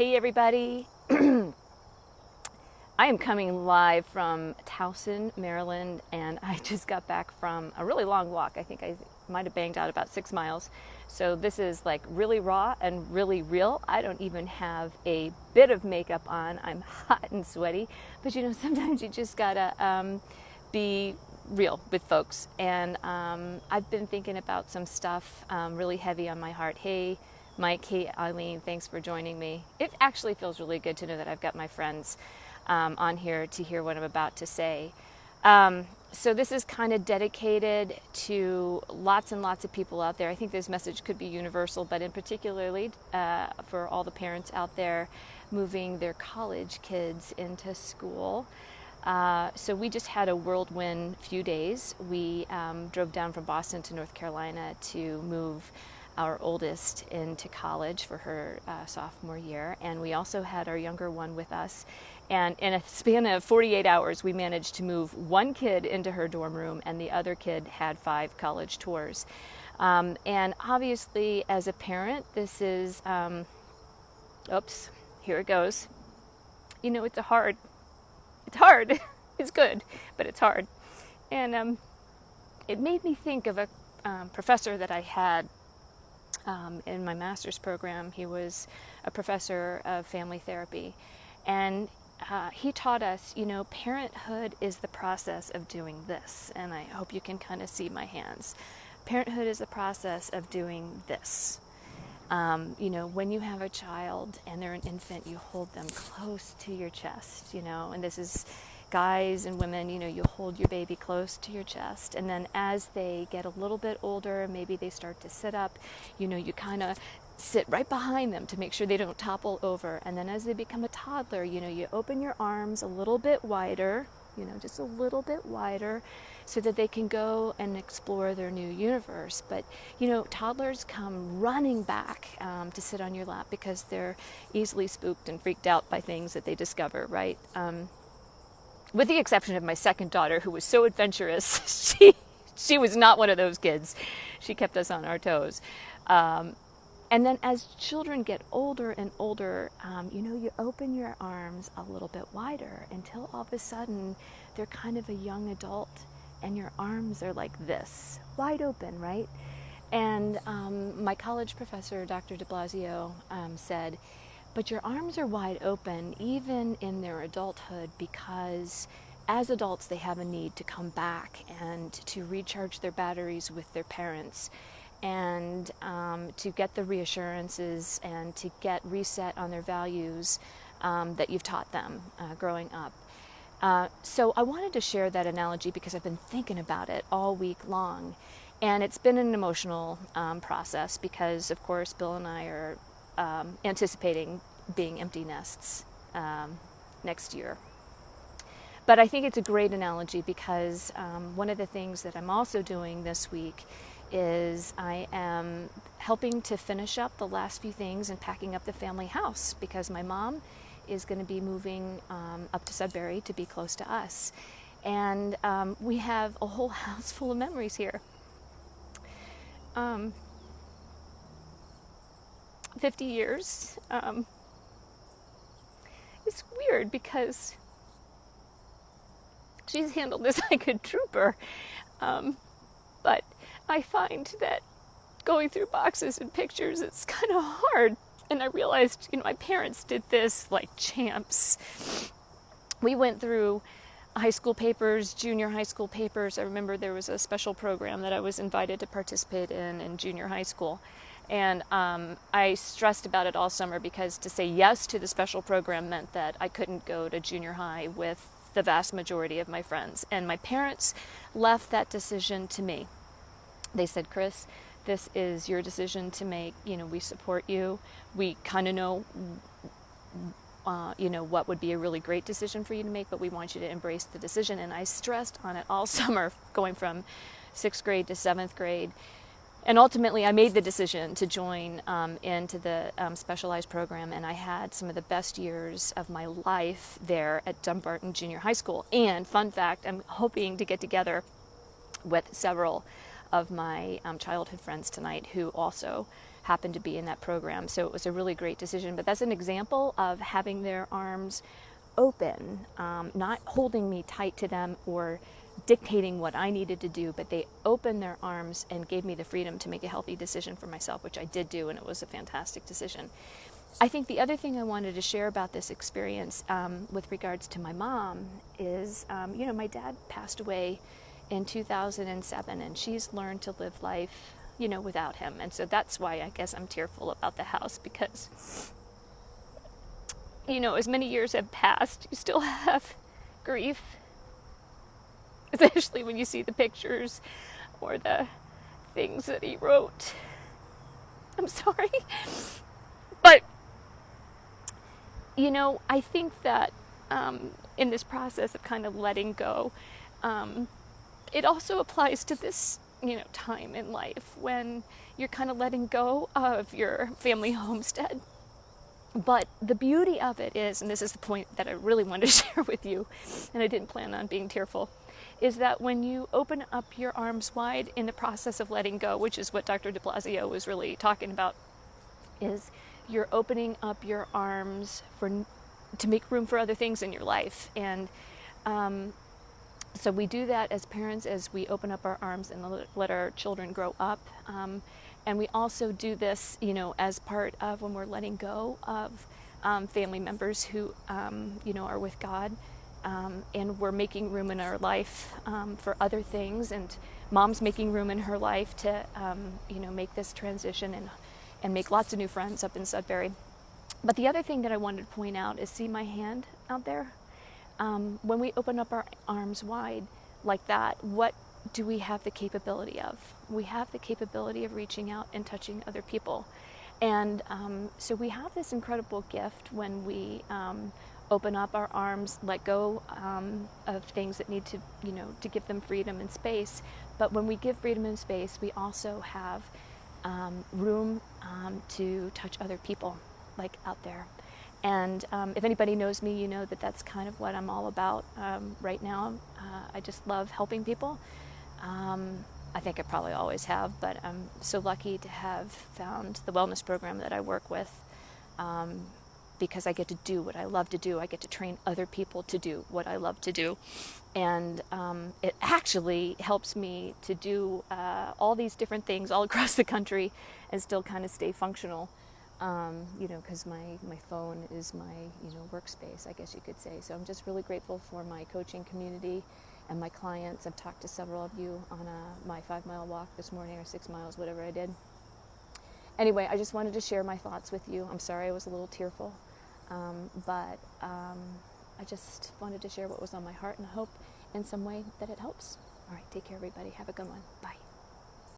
Hey everybody. I am coming live from Towson, Maryland, and I just got back from a really long walk. I think I might have banged out about 6 miles. So this is like really raw and really real. I don't even have a bit of makeup on. I'm hot and sweaty, but sometimes you just gotta be real with folks. And I've been thinking about some stuff really heavy on my heart. Hey, Mike, hey, Eileen, thanks for joining me. It actually feels really good to know that I've got my friends on here to hear what I'm about to say. So this is kind of dedicated to lots and lots of people out there. I think this message could be universal, but in particularly for all the parents out there moving their college kids into school. So we just had a whirlwind few days. We drove down from Boston to North Carolina to move our oldest into college for her sophomore year, and we also had our younger one with us. And in a span of 48 hours, we managed to move one kid into her dorm room, and the other kid had 5 college tours. And obviously, as a parent, this is, oops, here it goes. It's hard. It's good, but it's hard. And it made me think of a professor that I had in my master's program. He was a professor of family therapy, and he taught us, parenthood is the process of doing this, and I hope you can kind of see my hands. Parenthood is the process of doing this. When you have a child and they're an infant, you hold them close to your chest, and this is guys and women, you hold your baby close to your chest. And then as they get a little bit older, maybe they start to sit up, you kind of sit right behind them to make sure they don't topple over. And then as they become a toddler, you open your arms a little bit wider, just a little bit wider, so that they can go and explore their new universe. But, toddlers come running back to sit on your lap because they're easily spooked and freaked out by things that they discover, right? With the exception of my second daughter, who was so adventurous, she was not one of those kids. She kept us on our toes. And then as children get older and older, you open your arms a little bit wider until all of a sudden they're kind of a young adult and your arms are like this, wide open, right? And my college professor, Dr. de Blasio, said, but your arms are wide open even in their adulthood, because as adults they have a need to come back and to recharge their batteries with their parents, and to get the reassurances and to get reset on their values that you've taught them growing up. So I wanted to share that analogy because I've been thinking about it all week long. And it's been an emotional process because, of course, Bill and I are anticipating being empty nests next year. But I think it's a great analogy because one of the things that I'm also doing this week is I am helping to finish up the last few things and packing up the family house, because my mom is going to be moving up to Sudbury to be close to us. And we have a whole house full of memories here. 50 years. It's weird because she's handled this like a trooper. But I find that going through boxes and pictures, it's kind of hard. And I realized, my parents did this like champs. We went through high school papers, junior high school papers. I remember there was a special program that I was invited to participate in junior high school. And I stressed about it all summer because to say yes to the special program meant that I couldn't go to junior high with the vast majority of my friends. And my parents left that decision to me. They said, Chris, this is your decision to make. We support you. We kind of know, what would be a really great decision for you to make, but we want you to embrace the decision. And I stressed on it all summer, going from 6th grade to 7th grade. And ultimately, I made the decision to join into the specialized program, and I had some of the best years of my life there at Dumbarton Junior High School. And fun fact, I'm hoping to get together with several of my childhood friends tonight who also happened to be in that program. So it was a really great decision. But that's an example of having their arms open, not holding me tight to them or dictating what I needed to do, but they opened their arms and gave me the freedom to make a healthy decision for myself, which I did do, and it was a fantastic decision. I think the other thing I wanted to share about this experience with regards to my mom is, my dad passed away in 2007, and she's learned to live life, without him. And so that's why I guess I'm tearful about the house, because, as many years have passed, you still have grief, especially when you see the pictures or the things that he wrote. I'm sorry. But, I think that in this process of kind of letting go, it also applies to this, time in life when you're kind of letting go of your family homestead. But the beauty of it is, and this is the point that I really wanted to share with you, and I didn't plan on being tearful, is that when you open up your arms wide in the process of letting go, which is what Dr. de Blasio was really talking about, is you're opening up your arms to make room for other things in your life. And so we do that as parents, as we open up our arms and let our children grow up. And we also do this, as part of when we're letting go of family members who, are with God. And we're making room in our life for other things. And Mom's making room in her life to, make this transition and make lots of new friends up in Sudbury. But the other thing that I wanted to point out is, see my hand out there? When we open up our arms wide like that, what do we have the capability of? We have the capability of reaching out and touching other people. And so we have this incredible gift when we open up our arms, let go of things that need to, to give them freedom and space. But when we give freedom and space, we also have room to touch other people, like out there. And if anybody knows me, you know that that's kind of what I'm all about right now. I just love helping people. I think I probably always have, but I'm so lucky to have found the wellness program that I work with, because I get to do what I love to do. I get to train other people to do what I love to do. And it actually helps me to do all these different things all across the country and still kind of stay functional. Because my phone is my, workspace, I guess you could say. So I'm just really grateful for my coaching community and my clients. I've talked to several of you on my 5-mile walk this morning, or 6 miles, whatever I did. Anyway, I just wanted to share my thoughts with you. I'm sorry I was a little tearful, but I just wanted to share what was on my heart, and I hope in some way that it helps. All right, take care, everybody. Have a good one. Bye.